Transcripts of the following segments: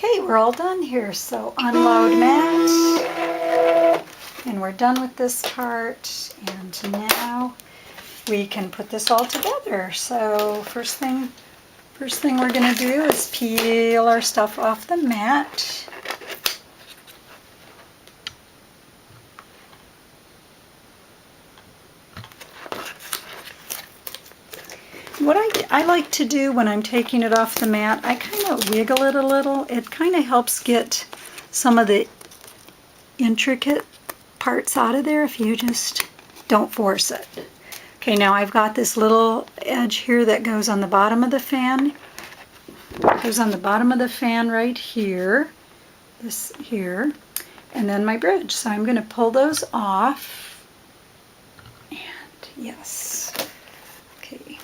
Okay, we're all done here, so unload Matt. And we're done with this part, and now we can put this all together. So first thing we're going to do is peel our stuff off the mat. What I like to do when I'm taking it off the mat, I kind of wiggle it a little. It kind of helps get some of the intricate parts out of there if you just don't force it. Okay, now I've got this little edge here that goes on the bottom of the fan. It goes on the bottom of the fan right here, this here, and then my bridge. So I'm going to pull those off, and yes, okay.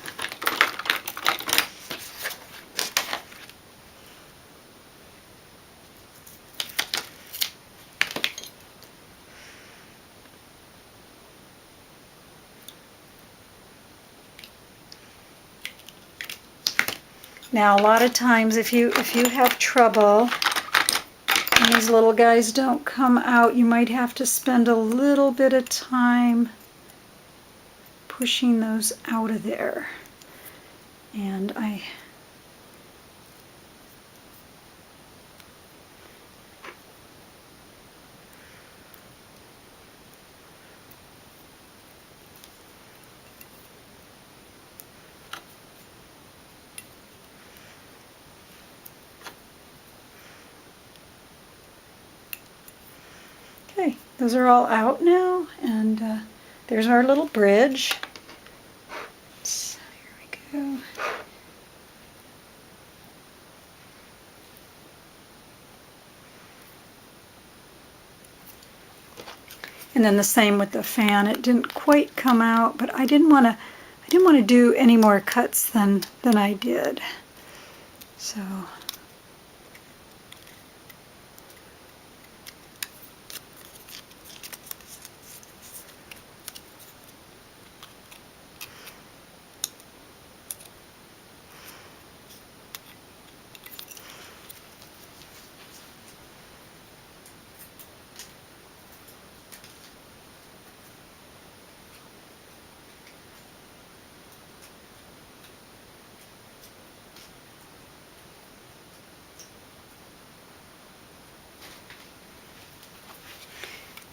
Now a lot of times if you have trouble and these little guys don't come out, you might have to spend a little bit of time pushing those out of there. And okay, those are all out now, and there's our little bridge. So here we go. And then the same with the fan. It didn't quite come out, but I didn't want to do any more cuts than I did. So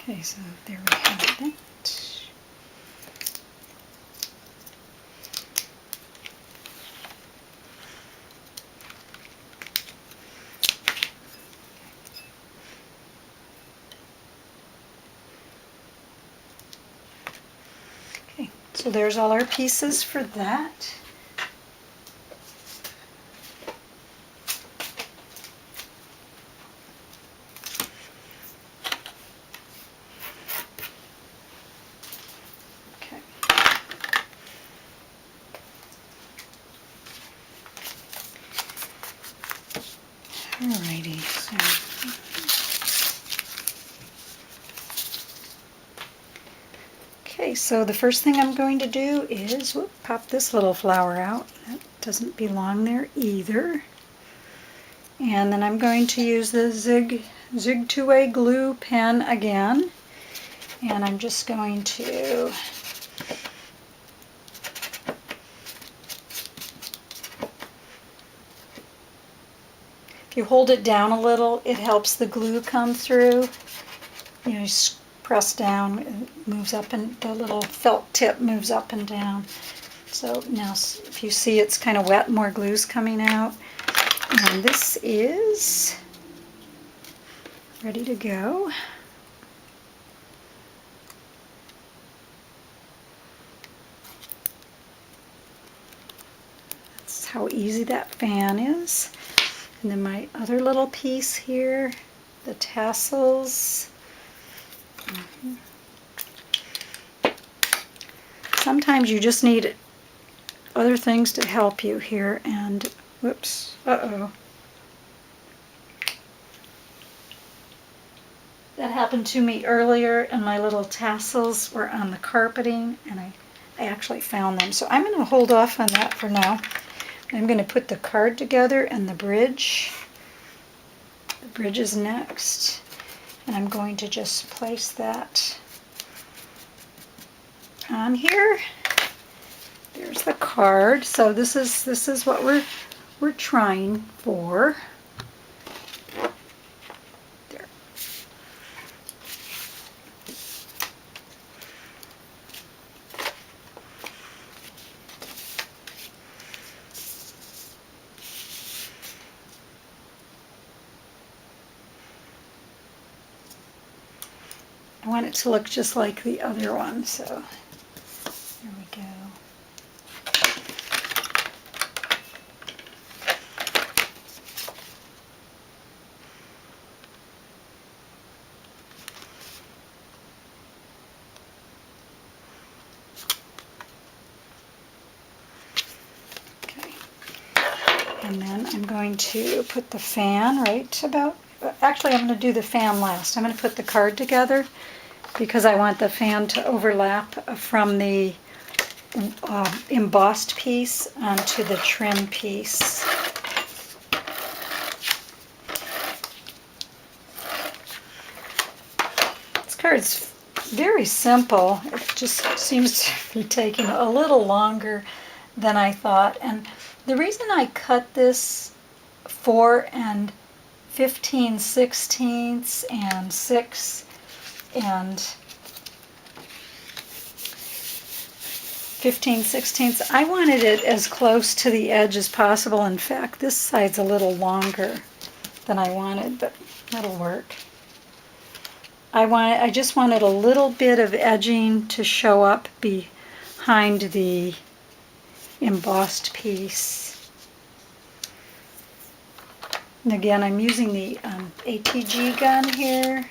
okay, so there we have that. Okay, so there's all our pieces for that. Alrighty, so okay, so the first thing I'm going to do is pop this little flower out. That doesn't belong there either. And then I'm going to use the Zig 2-way glue pen again. And I'm just going to if you hold it down a little, it helps the glue come through. You know, you press down, it moves up, and the little felt tip moves up and down. So now if you see it's kind of wet, more glue's coming out. And this is ready to go. That's how easy that fan is. And then my other little piece here, the tassels. Sometimes you just need other things to help you here, and whoops, uh-oh. That happened to me earlier, and my little tassels were on the carpeting, and I actually found them. So I'm going to hold off on that for now. I'm going to put the card together and the bridge. bridge is next. And I'm going to just place that on here. There's the card. So this is what we're trying for. There. I want it to look just like the other one, so there we go. Okay. And then I'm going to put the fan right about, actually I'm going to do the fan last. I'm going to put the card together because I want the fan to overlap from the embossed piece onto the trim piece. This card's very simple. It just seems to be taking a little longer than I thought. And the reason I cut this 4 15/16 and 6 and 15/16, I wanted it as close to the edge as possible. In fact, this side's a little longer than I wanted, but that'll work. I just wanted a little bit of edging to show up behind the embossed piece. And again, I'm using the ATG gun here.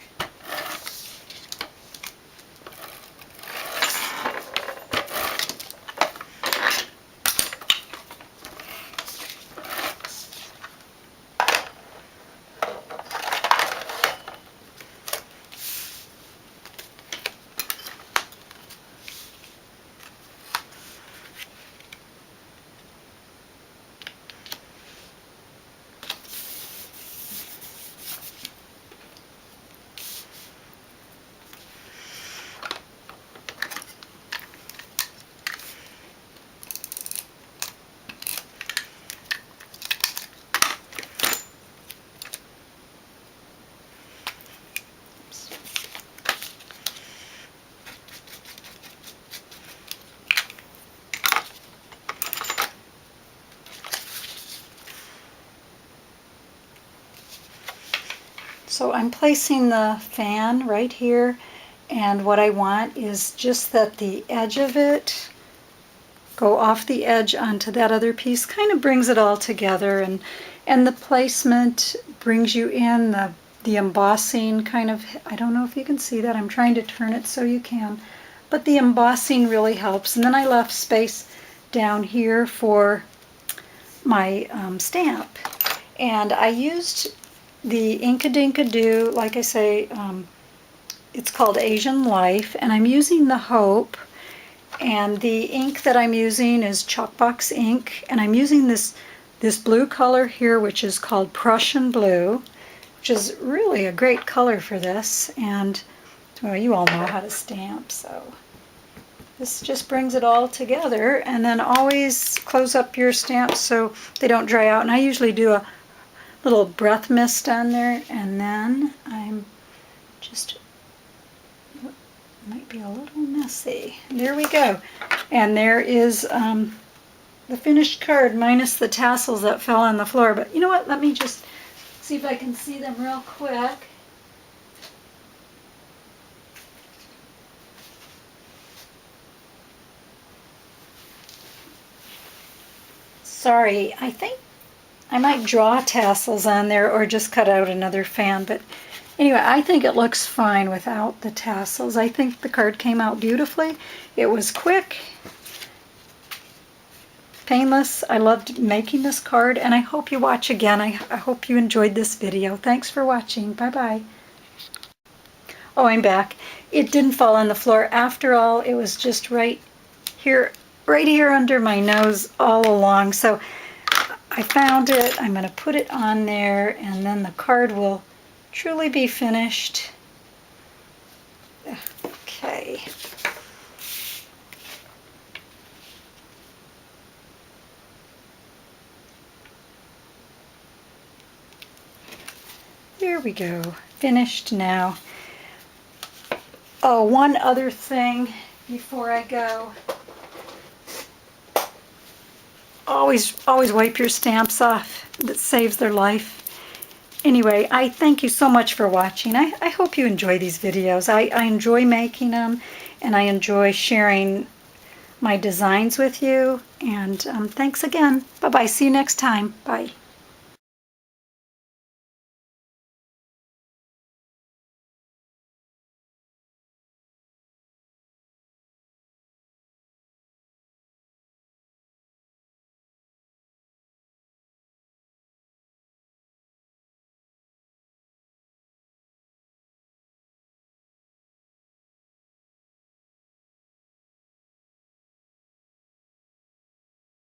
So I'm placing the fan right here, and what I want is just that the edge of it go off the edge onto that other piece. Kind of brings it all together, and the placement brings you in the embossing kind of, I don't know if you can see that, I'm trying to turn it so you can, but the embossing really helps. And then I left space down here for my stamp, and I used the Inkadinka-Doo, like I say, it's called Asian Life, and I'm using the Hope, and the ink that I'm using is Chalkbox ink, and I'm using this blue color here, which is called Prussian Blue, which is really a great color for this. And well, you all know how to stamp, so this just brings it all together. And then always close up your stamps so they don't dry out, and I usually do a little breath mist on there, and then I'm just, might be a little messy. There we go. And there is the finished card minus the tassels that fell on the floor. But you know what? Let me just see if I can see them real quick. Sorry, I think I might draw tassels on there or just cut out another fan, but anyway, I think it looks fine without the tassels. I think the card came out beautifully. It was quick, painless. I loved making this card, and I hope you watch again. I hope you enjoyed this video. Thanks for watching. Bye-bye. Oh, I'm back. It didn't fall on the floor. After all, it was just right here under my nose all along. So I found it. I'm going to put it on there, and then the card will truly be finished. Okay. There we go. Finished now. Oh, one other thing before I go. Always wipe your stamps off. That saves their life. Anyway, I thank you so much for watching. I hope you enjoy these videos. I enjoy making them, and I enjoy sharing my designs with you. And thanks again. Bye-bye. See you next time. Bye.